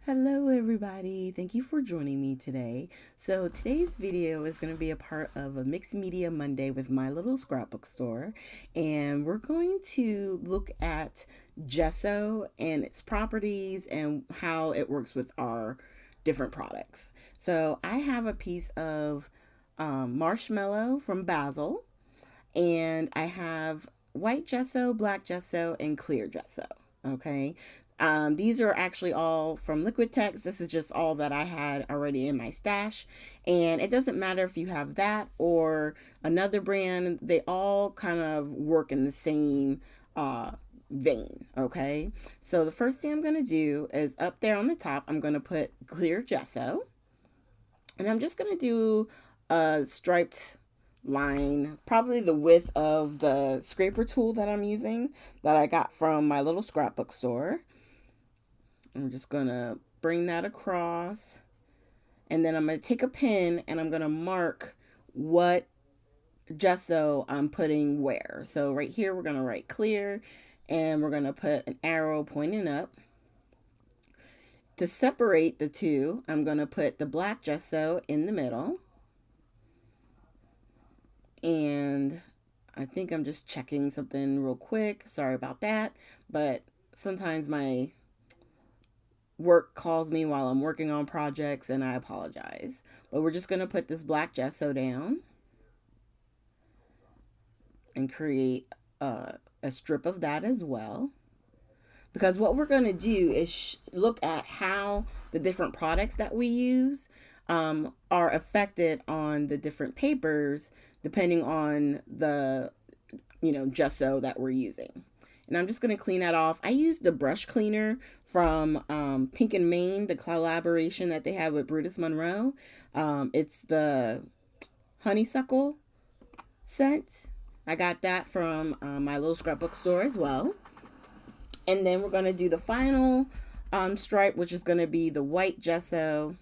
Hello everybody, thank you for joining me today. So today's video is going to be a part of a Mixed Media Monday with my little scrapbook store, and we're going to look at gesso and its properties and how it works with our different products. So I have a piece of marshmallow from Basil, and I have white gesso, black gesso, and clear gesso. Okay. These are actually all from Liquitex. This is just all that I had already in my stash. And it doesn't matter if you have that or another brand, they all kind of work in the same vein. Okay. So the first thing I'm going to do is up there on the top, I'm going to put clear gesso. And I'm just going to do a striped line, probably the width of the scraper tool that I'm using that I got from my little scrapbook store. I'm just going to bring that across. And then I'm going to take a pen and I'm going to mark what gesso I'm putting where. So right here, we're going to write clear and we're going to put an arrow pointing up. To separate the two, I'm going to put the black gesso in the middle. And I think I'm just checking something real quick. Sorry about that. But sometimes my work calls me while I'm working on projects and I apologize. But we're just going to put this black gesso down and create a strip of that as well. Because what we're going to do is look at how the different products that we use are affected on the different papers depending on the gesso that we're using. And I'm just going to clean that off. I used the brush cleaner from Pink and Maine, the collaboration that they have with Brutus Monroe. It's the honeysuckle scent. I got that from my little scrapbook store as well. And then we're going to do the final stripe, which is going to be the white gesso.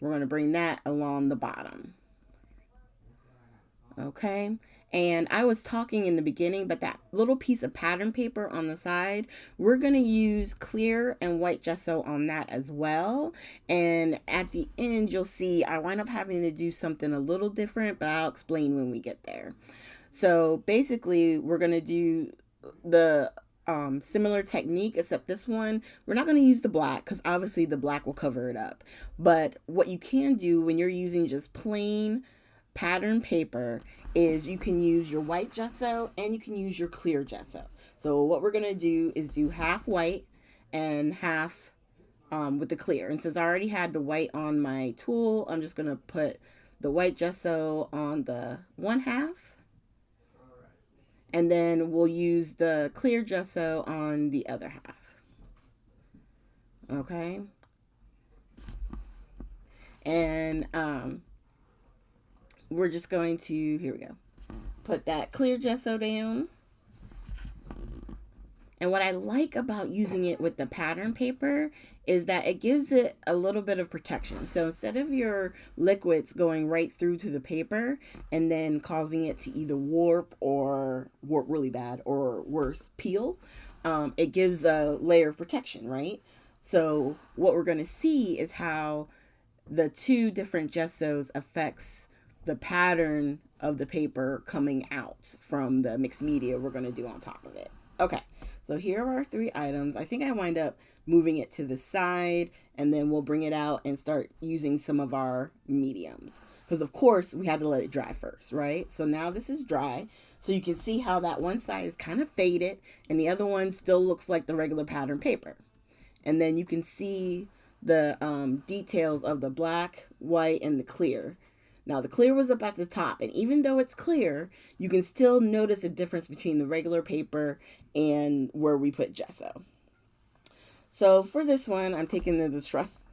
We're going to bring that along the bottom. Okay. And I was talking in the beginning, but that little piece of pattern paper on the side, we're going to use clear and white gesso on that as well. And at the end, you'll see I wind up having to do something a little different, but I'll explain when we get there. So basically, we're going to do the similar technique, except this one, we're not going to use the black because obviously the black will cover it up. But what you can do when you're using just plain pattern paper is you can use your white gesso and you can use your clear gesso. So what we're going to do is do half white and half with the clear. And since I already had the white on my tool, I'm just going to put the white gesso on the one half. And then we'll use the clear gesso on the other half. Okay. And we're just going to, here we go, put that clear gesso down. And what I like about using it with the pattern paper is that it gives it a little bit of protection. So instead of your liquids going right through to the paper and then causing it to either warp really bad or worse, peel, it gives a layer of protection, right? So what we're going to see is how the two different gessos affects the pattern of the paper coming out from the mixed media we're going to do on top of it. Okay, so here are our three items. I think I wind up moving it to the side and then we'll bring it out and start using some of our mediums. Because of course we had to let it dry first, right? So now this is dry. So you can see how that one side is kind of faded and the other one still looks like the regular pattern paper. And then you can see the details of the black, white, and the clear. Now the clear was up at the top, and even though it's clear, you can still notice a difference between the regular paper and where we put gesso. So for this one, I'm taking the distress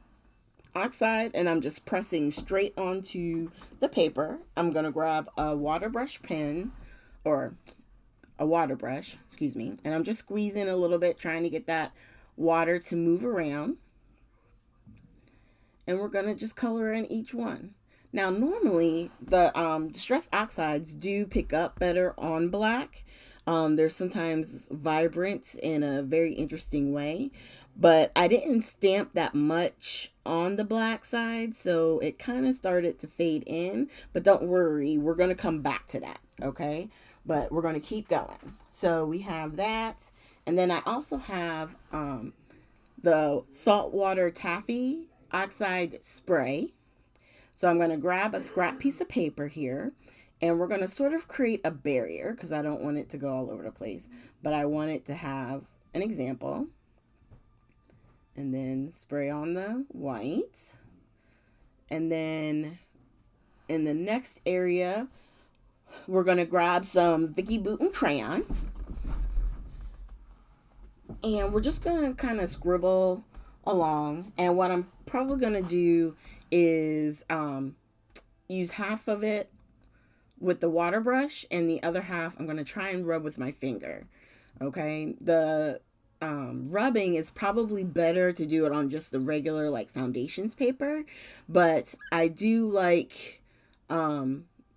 oxide and I'm just pressing straight onto the paper. I'm going to grab a water brush pen, or a water brush, excuse me, and I'm just squeezing a little bit, trying to get that water to move around. And we're going to just color in each one. Now, normally the distress oxides do pick up better on black, They're sometimes vibrant in a very interesting way, but I didn't stamp that much on the black side, so it kind of started to fade in. But don't worry, we're going to come back to that, okay? But we're going to keep going. So we have that, and then I also have the saltwater taffy oxide spray. So I'm going to grab a scrap piece of paper here, and we're going to sort of create a barrier because I don't want it to go all over the place, but I want it to have an example. And then spray on the white. And then in the next area, we're going to grab some Vicky Bouton crayons. And we're just going to kind of scribble along. And what I'm probably going to do is use half of it with the water brush, and the other half I'm going to try and rub with my finger. Okay, the rubbing is probably better to do it on just the regular like foundations paper, but I do like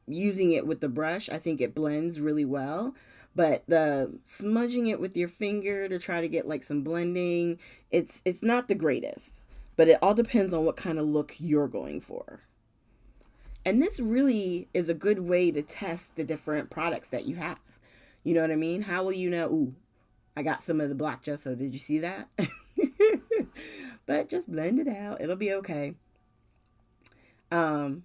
using it with the brush. I think it blends really well. But the smudging it with your finger to try to get like some blending, it's not the greatest. But it all depends on what kind of look you're going for. And this really is a good way to test the different products that you have. You know what I mean? How will you know, ooh, I got some of the black gesso. Did you see that? But just blend it out. It'll be okay. But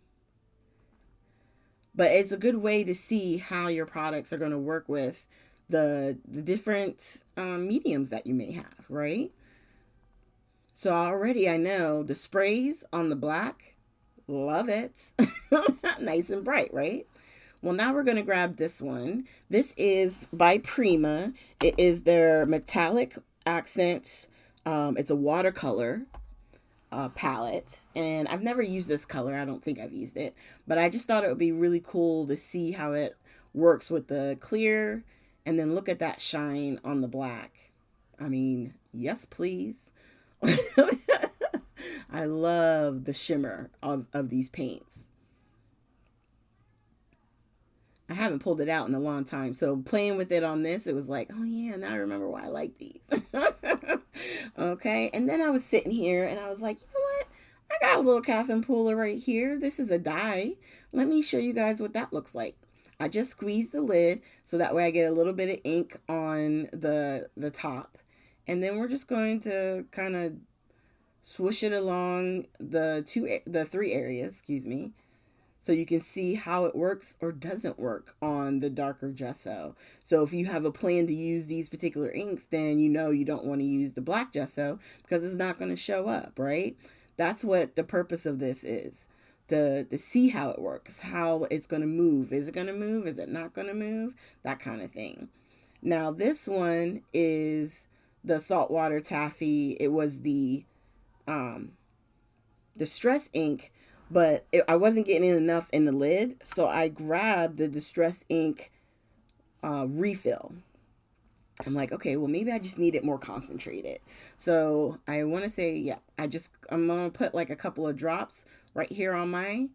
it's a good way to see how your products are going to work with the different mediums that you may have, right? So already I know the sprays on the black, love it. Nice and bright, right? Well, now we're going to grab this one. This is by Prima. It is their metallic accents. It's a watercolor palette, and I've never used this color. I don't think I've used it, but I just thought it would be really cool to see how it works with the clear, and then look at that shine on the black. I mean, yes, please. I love the shimmer of these paints. I haven't pulled it out in a long time, so playing with it on this, it was like, oh yeah, now I remember why I like these. Okay, and then I was sitting here and I was like, you know what? I got a little Catherine Pooler right here. This is a die. Let me show you guys what that looks like. I just squeezed the lid so that way I get a little bit of ink on the top. And then we're just going to kind of swoosh it along the three areas, excuse me, so you can see how it works or doesn't work on the darker gesso. So if you have a plan to use these particular inks, then you know you don't want to use the black gesso because it's not going to show up, right? That's what the purpose of this is, to see how it works, how it's going to move. Is it going to move? Is it not going to move? That kind of thing. Now this one is the saltwater taffy. It was the distress ink, but I wasn't getting enough in the lid, so I grabbed the distress ink refill. I'm like, okay, well, maybe I just need it more concentrated. So I want to say, yeah, I'm going to put like a couple of drops right here on my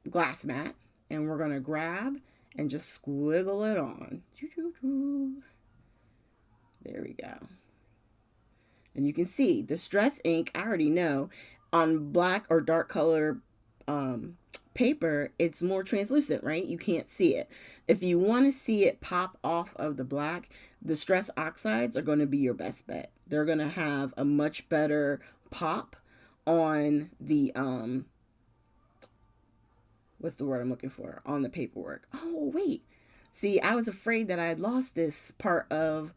glass mat, and we're going to grab and just squiggle it on. There we go. And you can see the distress ink, I already know, on black or dark color paper, it's more translucent, right? You can't see it. If you want to see it pop off of the black, the distress oxides are going to be your best bet. They're going to have a much better pop on the what's the word I'm looking for? On the paperwork. Oh, wait. See, I was afraid that I had lost this part of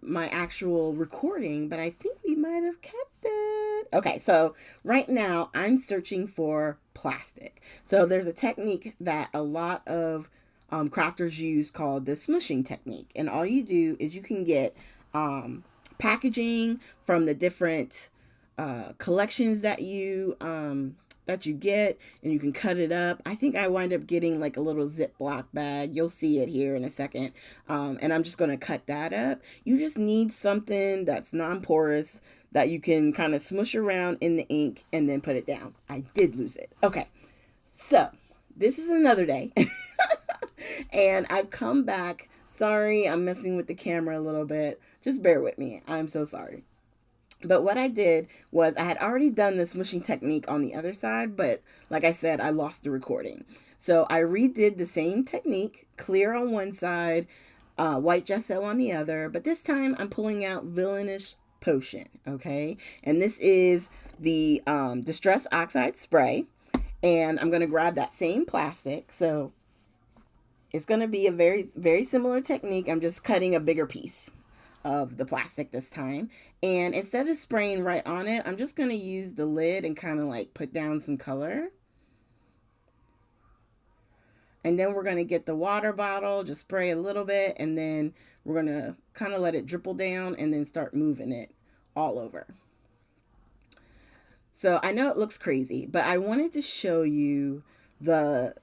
my actual recording, but I think we might have kept it. Okay, so right now I'm searching for plastic. So there's a technique that a lot of crafters use called the smushing technique. And all you do is you can get packaging from the different collections that you get, and you can cut it up. I think I wind up getting like a little Ziploc bag. You'll see it here in a second. And I'm just going to cut that up. You just need something that's non-porous that you can kind of smush around in the ink and then put it down. I did lose it. Okay. So this is another day. And I've come back. Sorry, I'm messing with the camera a little bit. Just bear with me. I'm so sorry. But what I did was I had already done the smooshing technique on the other side, but like I said, I lost the recording. So I redid the same technique, clear on one side, white gesso on the other, but this time I'm pulling out Villainous Potion, okay? And this is the Distress Oxide Spray, and I'm going to grab that same plastic. So it's going to be a very, very similar technique. I'm just cutting a bigger piece of the plastic this time. And instead of spraying right on it, I'm just going to use the lid and kind of like put down some color. And then we're going to get the water bottle, just spray a little bit, and then we're going to kind of let it dribble down and then start moving it all over. So I know it looks crazy, but I wanted to show you the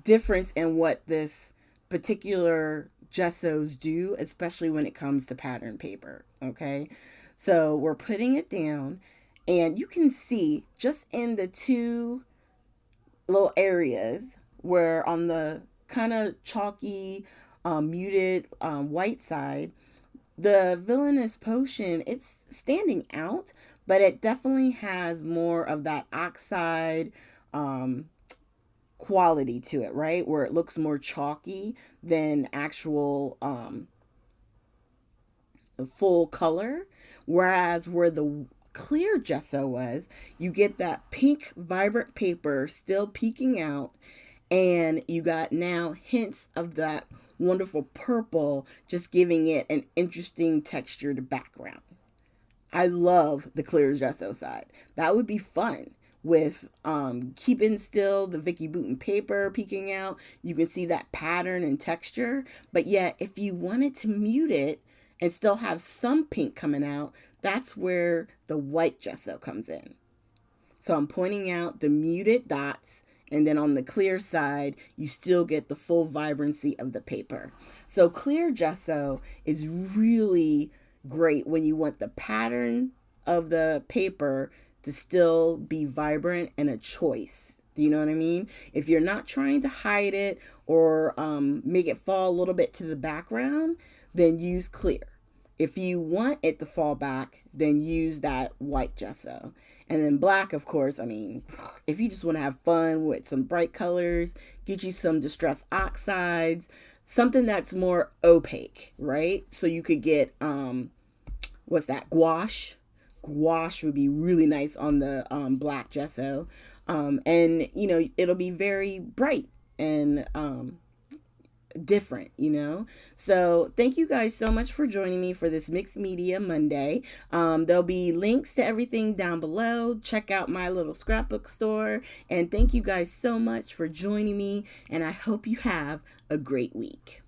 difference in what this particular gessos do, especially when it comes to pattern paper. Okay, so we're putting it down, and you can see just in the two little areas where on the kind of chalky, muted white side, the Villainous Potion, it's standing out, but it definitely has more of that oxide quality to it, right? Where it looks more chalky than actual full color. Whereas where the clear gesso was, you get that pink vibrant paper still peeking out, and you got now hints of that wonderful purple, just giving it an interesting textured background. I love the clear gesso side. That would be fun with keeping still the Vicky Bouton paper peeking out. You can see that pattern and texture, but yet if you wanted to mute it and still have some pink coming out, that's where the white gesso comes in. So I'm pointing out the muted dots, and then on the clear side, you still get the full vibrancy of the paper. So clear gesso is really great when you want the pattern of the paper to still be vibrant and a choice. Do you know what I mean? If you're not trying to hide it or make it fall a little bit to the background, then use clear. If you want it to fall back, then use that white gesso. And then black, of course, I mean, if you just want to have fun with some bright colors, get you some Distress Oxides, something that's more opaque, right? So you could get, what's that, gouache? Gouache would be really nice on the black gesso. And, you know, it'll be very bright and different, you know. So thank you guys so much for joining me for this Mixed Media Monday. There'll be links to everything down below. Check out my little scrapbook store, and thank you guys so much for joining me, and I hope you have a great week.